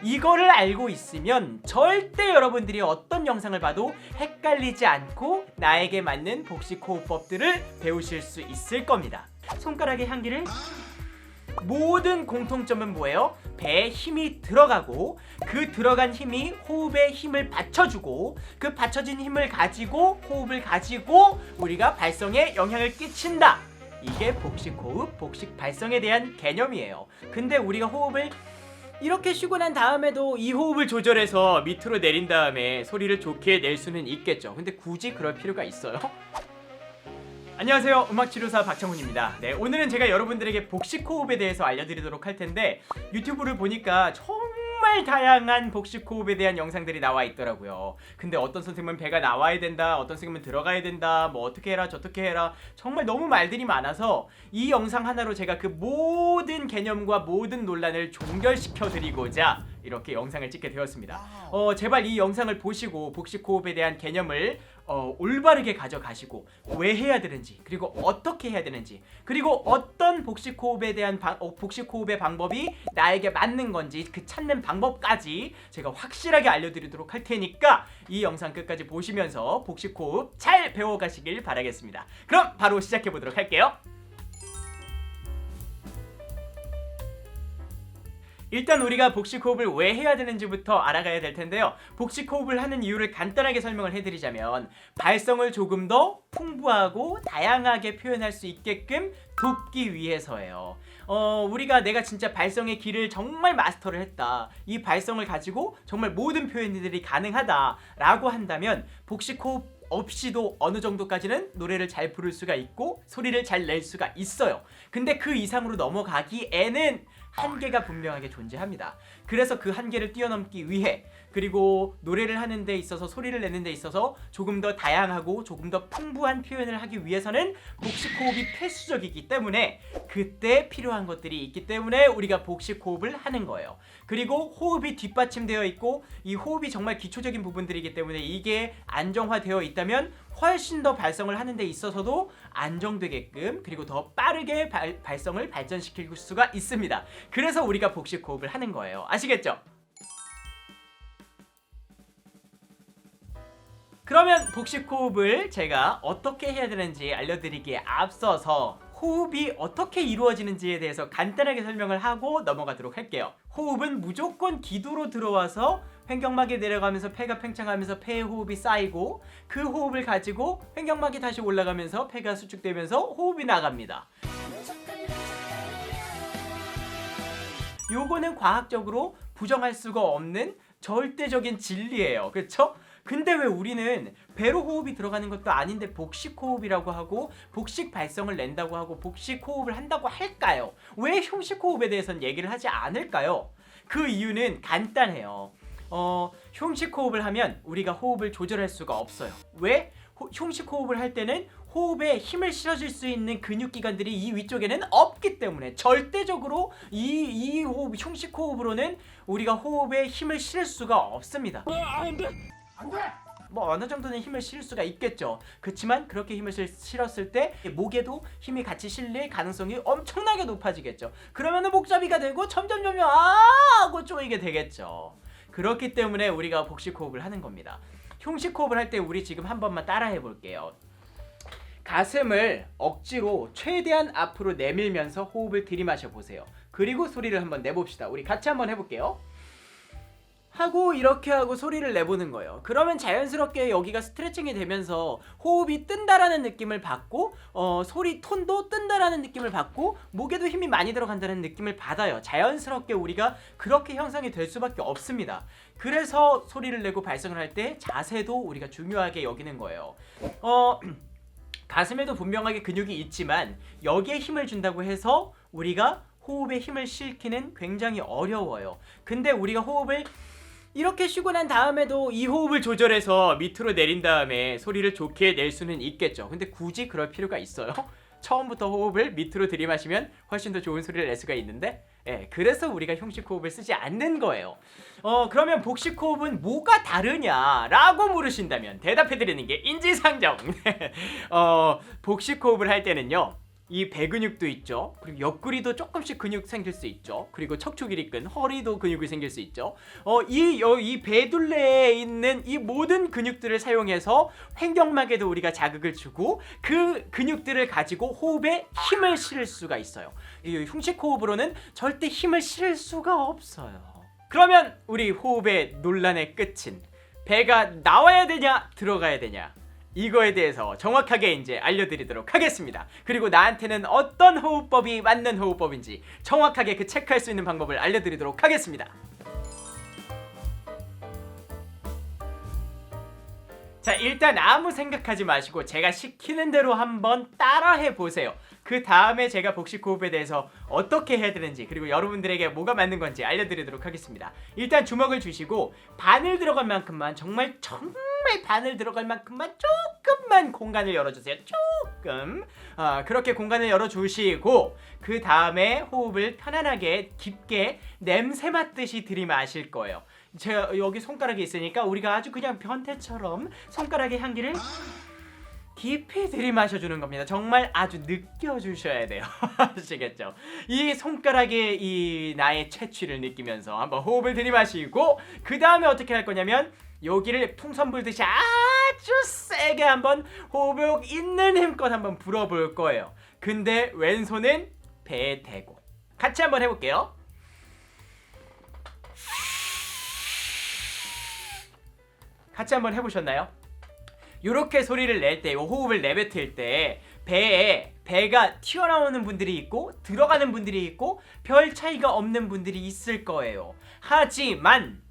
이거를 알고 있으면 절대 여러분들이 어떤 영상을 봐도 헷갈리지 않고 나에게 맞는 복식 호흡법들을 배우실 수 있을 겁니다. 손가락의 향기를 모든 공통점은 뭐예요? 배에 힘이 들어가고 그 들어간 힘이 호흡에 힘을 받쳐주고 그 받쳐진 힘을 가지고 호흡을 가지고 우리가 발성에 영향을 끼친다. 이게 복식 호흡, 복식 발성에 대한 개념이에요. 근데 우리가 호흡을 이렇게 쉬고 난 다음에도 이 호흡을 조절해서 밑으로 내린 다음에 소리를 좋게 낼 수는 있겠죠. 근데 굳이 그럴 필요가 있어요? 안녕하세요, 음악치료사 박창훈입니다. 네, 오늘은 제가 여러분들에게 복식 호흡에 대해서 알려드리도록 할 텐데 유튜브를 보니까 정말 다양한 복식 호흡에 대한 영상들이 나와 있더라고요. 근데 어떤 선생님은 배가 나와야 된다, 어떤 선생님은 들어가야 된다, 뭐 어떻게 해라 저렇게 해라, 정말 너무 말들이 많아서 이 영상 하나로 제가 그 모든 개념과 모든 논란을 종결시켜 드리고자 이렇게 영상을 찍게 되었습니다. 제발 이 영상을 보시고 복식 호흡에 대한 개념을 올바르게 가져가시고 왜 해야 되는지, 그리고 어떻게 해야 되는지, 그리고 어떤 복식 호흡에 대한 복식 호흡의 방법이 나에게 맞는 건지 그 찾는 방법까지 제가 확실하게 알려드리도록 할 테니까 이 영상 끝까지 보시면서 복식 호흡 잘 배워가시길 바라겠습니다. 그럼 바로 시작해 보도록 할게요. 일단 우리가 복식 호흡을 왜 해야 되는지부터 알아가야 될 텐데요. 복식 호흡을 하는 이유를 간단하게 설명을 해드리자면 발성을 조금 더 풍부하고 다양하게 표현할 수 있게끔 돕기 위해서예요. 우리가 내가 진짜 발성의 길을 정말 마스터를 했다, 이 발성을 가지고 정말 모든 표현들이 가능하다 라고 한다면 복식 호흡 없이도 어느 정도까지는 노래를 잘 부를 수가 있고 소리를 잘 낼 수가 있어요. 근데 그 이상으로 넘어가기에는 한계가 분명하게 존재합니다. 그래서 그 한계를 뛰어넘기 위해, 그리고 노래를 하는 데 있어서 소리를 내는 데 있어서 조금 더 다양하고 조금 더 풍부한 표현을 하기 위해서는 복식 호흡이 필수적이기 때문에 그때 필요한 것들이 있기 때문에 우리가 복식 호흡을 하는 거예요. 그리고 호흡이 뒷받침되어 있고 이 호흡이 정말 기초적인 부분들이기 때문에 이게 안정화되어 있다면 훨씬 더 발성을 하는 데 있어서도 안정되게끔, 그리고 더 빠르게 발성을 발전시킬 수가 있습니다. 그래서 우리가 복식 호흡을 하는 거예요. 아시겠죠? 그러면 복식 호흡을 제가 어떻게 해야 되는지 알려드리기에 앞서서 호흡이 어떻게 이루어지는지에 대해서 간단하게 설명을 하고 넘어가도록 할게요. 호흡은 무조건 기도로 들어와서 횡격막이 내려가면서 폐가 팽창하면서 폐의 호흡이 쌓이고 그 호흡을 가지고 횡격막이 다시 올라가면서 폐가 수축되면서 호흡이 나갑니다. 요거는 과학적으로 부정할 수가 없는 절대적인 진리예요. 그렇죠? 근데 왜 우리는 배로 호흡이 들어가는 것도 아닌데 복식 호흡이라고 하고 복식 발성을 낸다고 하고 복식 호흡을 한다고 할까요? 왜 흉식 호흡에 대해서는 얘기를 하지 않을까요? 그 이유는 간단해요. 흉식 호흡을 하면 우리가 호흡을 조절할 수가 없어요. 왜? 흉식 호흡을 할 때는 호흡에 힘을 실어줄 수 있는 근육기관들이 이 위쪽에는 없기 때문에 절대적으로 이 호흡, 흉식 호흡으로는 우리가 호흡에 힘을 실을 수가 없습니다. 뭐 어느 정도는 힘을 실을 수가 있겠죠. 그렇지만 그렇게 힘을 실었을 때 목에도 힘이 같이 실릴 가능성이 엄청나게 높아지겠죠. 그러면은 목잡이가 되고 점점 하고 쪼이게 되겠죠. 그렇기 때문에 우리가 복식 호흡을 하는 겁니다. 흉식 호흡을 할 때 우리 지금 한 번만 따라해 볼게요. 가슴을 억지로 최대한 앞으로 내밀면서 호흡을 들이마셔 보세요. 그리고 소리를 한번 내봅시다. 우리 같이 한번 해볼게요. 하고 이렇게 하고 소리를 내보는 거예요. 그러면 자연스럽게 여기가 스트레칭이 되면서 호흡이 뜬다라는 느낌을 받고 소리 톤도 뜬다라는 느낌을 받고 목에도 힘이 많이 들어간다는 느낌을 받아요. 자연스럽게 우리가 그렇게 형성이 될 수밖에 없습니다. 그래서 소리를 내고 발성을 할 때 자세도 우리가 중요하게 여기는 거예요. 가슴에도 분명하게 근육이 있지만 여기에 힘을 준다고 해서 우리가 호흡에 힘을 실기는 굉장히 어려워요. 근데 우리가 호흡을 이렇게 쉬고 난 다음에도 이 호흡을 조절해서 밑으로 내린 다음에 소리를 좋게 낼 수는 있겠죠. 근데 굳이 그럴 필요가 있어요? 처음부터 호흡을 밑으로 들이마시면 훨씬 더 좋은 소리를 낼 수가 있는데, 그래서 우리가 흉식 호흡을 쓰지 않는 거예요. 그러면 복식 호흡은 뭐가 다르냐라고 물으신다면 대답해드리는 게 인지상정. 복식 호흡을 할 때는요, 이 배 근육도 있죠. 그리고 옆구리도 조금씩 근육 생길 수 있죠. 그리고 척추 길이근, 허리도 근육이 생길 수 있죠. 이 배둘레에 있는 이 모든 근육들을 사용해서 횡격막에도 우리가 자극을 주고 그 근육들을 가지고 호흡에 힘을 실을 수가 있어요. 이 흉식 호흡으로는 절대 힘을 실을 수가 없어요. 그러면 우리 호흡의 논란의 끝은 배가 나와야 되냐 들어가야 되냐, 이거에 대해서 정확하게 이제 알려드리도록 하겠습니다. 그리고 나한테는 어떤 호흡법이 맞는 호흡법인지 정확하게 그 체크할 수 있는 방법을 알려드리도록 하겠습니다. 자, 일단 아무 생각하지 마시고 제가 시키는 대로 한번 따라해 보세요. 그 다음에 제가 복식 호흡에 대해서 어떻게 해야 되는지, 그리고 여러분들에게 뭐가 맞는 건지 알려드리도록 하겠습니다. 일단 주먹을 주시고 바늘 들어갈 만큼만, 정말 바늘 들어갈 만큼만 조금만 공간을 열어주세요. 조금. 그렇게 공간을 열어주시고 그 다음에 호흡을 편안하게 깊게 냄새 맡듯이 들이마실 거예요. 제가 여기 손가락이 있으니까 우리가 아주 그냥 변태처럼 손가락의 향기를 깊이 들이마셔주는 겁니다. 정말 아주 느껴주셔야 돼요. 아시겠죠? 이 손가락의 이 나의 채취를 느끼면서 한번 호흡을 들이마시고 그 다음에 어떻게 할 거냐면 여기를 풍선 불듯이 아주 세게 한번 호흡 있는 힘껏 한번 불어볼 거예요. 근데 왼손은 배에 대고 같이 한번 해볼게요. 같이 한번 해보셨나요? 이렇게 소리를 낼 때, 호흡을 내뱉을 때 배가 튀어나오는 분들이 있고 들어가는 분들이 있고 별 차이가 없는 분들이 있을 거예요. 하지만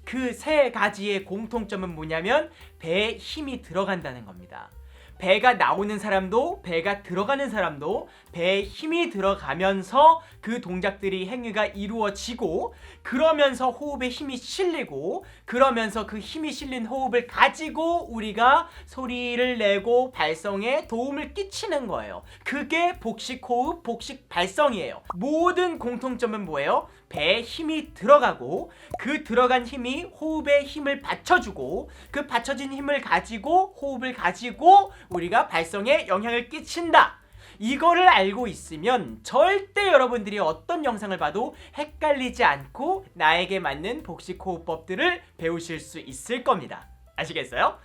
그 세 가지의 공통점은 뭐냐면 배에 힘이 들어간다는 겁니다. 배가 나오는 사람도 배가 들어가는 사람도 배에 힘이 들어가면서 그 동작들이 행위가 이루어지고, 그러면서 호흡에 힘이 실리고, 그러면서 그 힘이 실린 호흡을 가지고 우리가 소리를 내고 발성에 도움을 끼치는 거예요. 그게 복식 호흡, 복식 발성이에요. 모든 공통점은 뭐예요? 배에 힘이 들어가고 그 들어간 힘이 호흡에 힘을 받쳐주고 그 받쳐진 힘을 가지고 호흡을 가지고 우리가 발성에 영향을 끼친다. 이거를 알고 있으면 절대 여러분들이 어떤 영상을 봐도 헷갈리지 않고 나에게 맞는 복식 호흡법들을 배우실 수 있을 겁니다. 아시겠어요?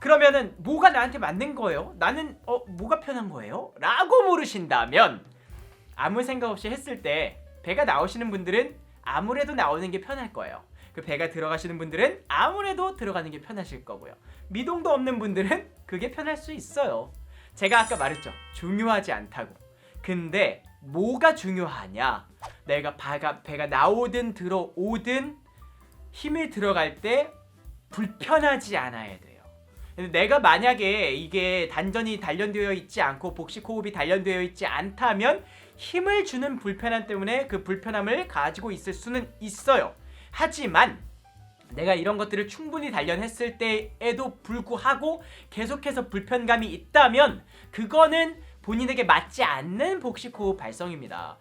그러면은 뭐가 나한테 맞는 거예요? 나는 뭐가 편한 거예요? 라고 물으신다면, 아무 생각 없이 했을 때 배가 나오시는 분들은 아무래도 나오는 게 편할 거예요. 그 배가 들어가시는 분들은 아무래도 들어가는 게 편하실 거고요. 미동도 없는 분들은 그게 편할 수 있어요. 제가 아까 말했죠. 중요하지 않다고. 근데 뭐가 중요하냐? 내가 배가 나오든 들어오든 힘이 들어갈 때 불편하지 않아야 돼요. 내가 만약에 이게 단전이 단련되어 있지 않고 복식 호흡이 단련되어 있지 않다면 힘을 주는 불편함 때문에 그 불편함을 가지고 있을 수는 있어요. 하지만 내가 이런 것들을 충분히 단련했을 때에도 불구하고 계속해서 불편감이 있다면 그거는 본인에게 맞지 않는 복식 호흡 발성입니다.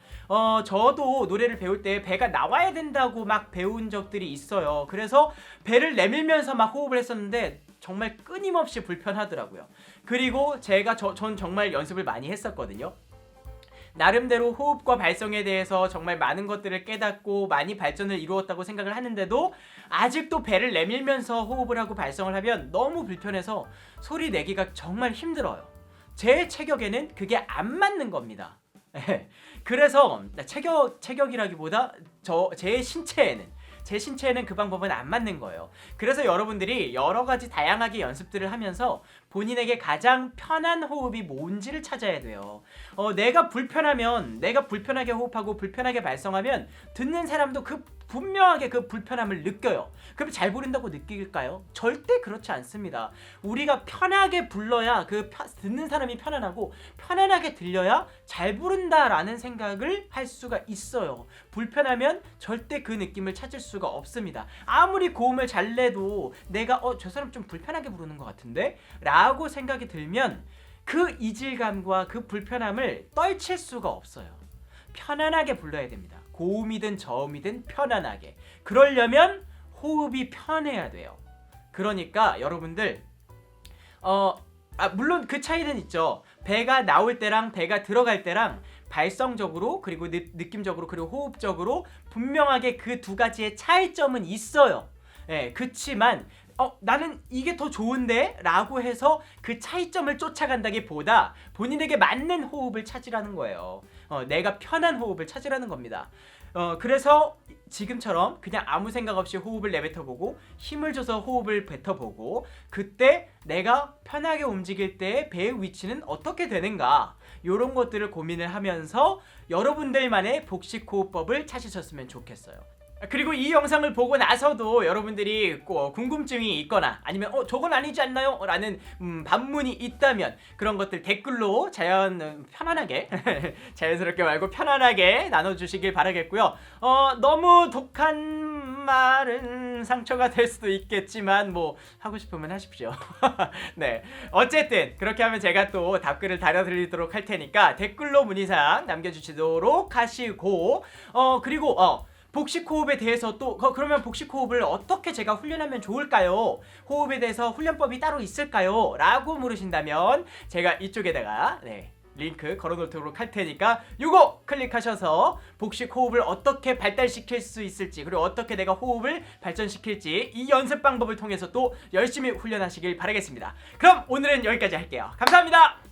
저도 노래를 배울 때 배가 나와야 된다고 막 배운 적들이 있어요. 그래서 배를 내밀면서 막 호흡을 했었는데 정말 끊임없이 불편하더라고요. 그리고 전 정말 연습을 많이 했었거든요. 나름대로 호흡과 발성에 대해서 정말 많은 것들을 깨닫고 많이 발전을 이루었다고 생각을 하는데도 아직도 배를 내밀면서 호흡을 하고 발성을 하면 너무 불편해서 소리 내기가 정말 힘들어요. 제 체격에는 그게 안 맞는 겁니다. 그래서 체격이라기보다 제 신체에는 그 방법은 안 맞는 거예요. 그래서 여러분들이 여러 가지 다양하게 연습들을 하면서 본인에게 가장 편한 호흡이 뭔지를 찾아야 돼요. 내가 불편하게 호흡하고 불편하게 발성하면 듣는 사람도 분명하게 그 불편함을 느껴요. 그럼 잘 부른다고 느낄까요? 절대 그렇지 않습니다. 우리가 편하게 불러야 듣는 사람이 편안하고 편안하게 들려야 잘 부른다라는 생각을 할 수가 있어요. 불편하면 절대 그 느낌을 찾을 수가 없습니다. 아무리 고음을 잘 내도 내가 저 사람 좀 불편하게 부르는 것 같은데? 라고 생각이 들면 그 이질감과 그 불편함을 떨칠 수가 없어요. 편안하게 불러야 됩니다. 고음이든 저음이든 편안하게. 그러려면 호흡이 편해야 돼요. 그러니까 여러분들 물론 그 차이는 있죠. 배가 나올 때랑 배가 들어갈 때랑 발성적으로 그리고 느낌적으로 그리고 호흡적으로 분명하게 그 두 가지의 차이점은 있어요. 예, 그치만 나는 이게 더 좋은데? 라고 해서 그 차이점을 쫓아간다기보다 본인에게 맞는 호흡을 찾으라는 거예요. 내가 편한 호흡을 찾으라는 겁니다. 그래서 지금처럼 그냥 아무 생각 없이 호흡을 내뱉어보고 힘을 줘서 호흡을 뱉어보고 그때 내가 편하게 움직일 때 배의 위치는 어떻게 되는가 이런 것들을 고민을 하면서 여러분들만의 복식호흡법을 찾으셨으면 좋겠어요. 그리고 이 영상을 보고 나서도 여러분들이 궁금증이 있거나 아니면 저건 아니지 않나요? 라는 반문이 있다면 그런 것들 댓글로 편안하게 자연스럽게 말고 편안하게 나눠주시길 바라겠고요. 너무 독한 말은 상처가 될 수도 있겠지만 뭐 하고 싶으면 하십시오. 네, 어쨌든 그렇게 하면 제가 또 답글을 달아드리도록 할 테니까 댓글로 문의사항 남겨주시도록 하시고 그리고 복식호흡에 대해서 또 그러면 복식호흡을 어떻게 제가 훈련하면 좋을까요? 호흡에 대해서 훈련법이 따로 있을까요? 라고 물으신다면 제가 이쪽에다가 링크 걸어놓도록 할 테니까 요거 클릭하셔서 복식호흡을 어떻게 발달시킬 수 있을지 그리고 어떻게 내가 호흡을 발전시킬지 이 연습 방법을 통해서 또 열심히 훈련하시길 바라겠습니다. 그럼 오늘은 여기까지 할게요. 감사합니다.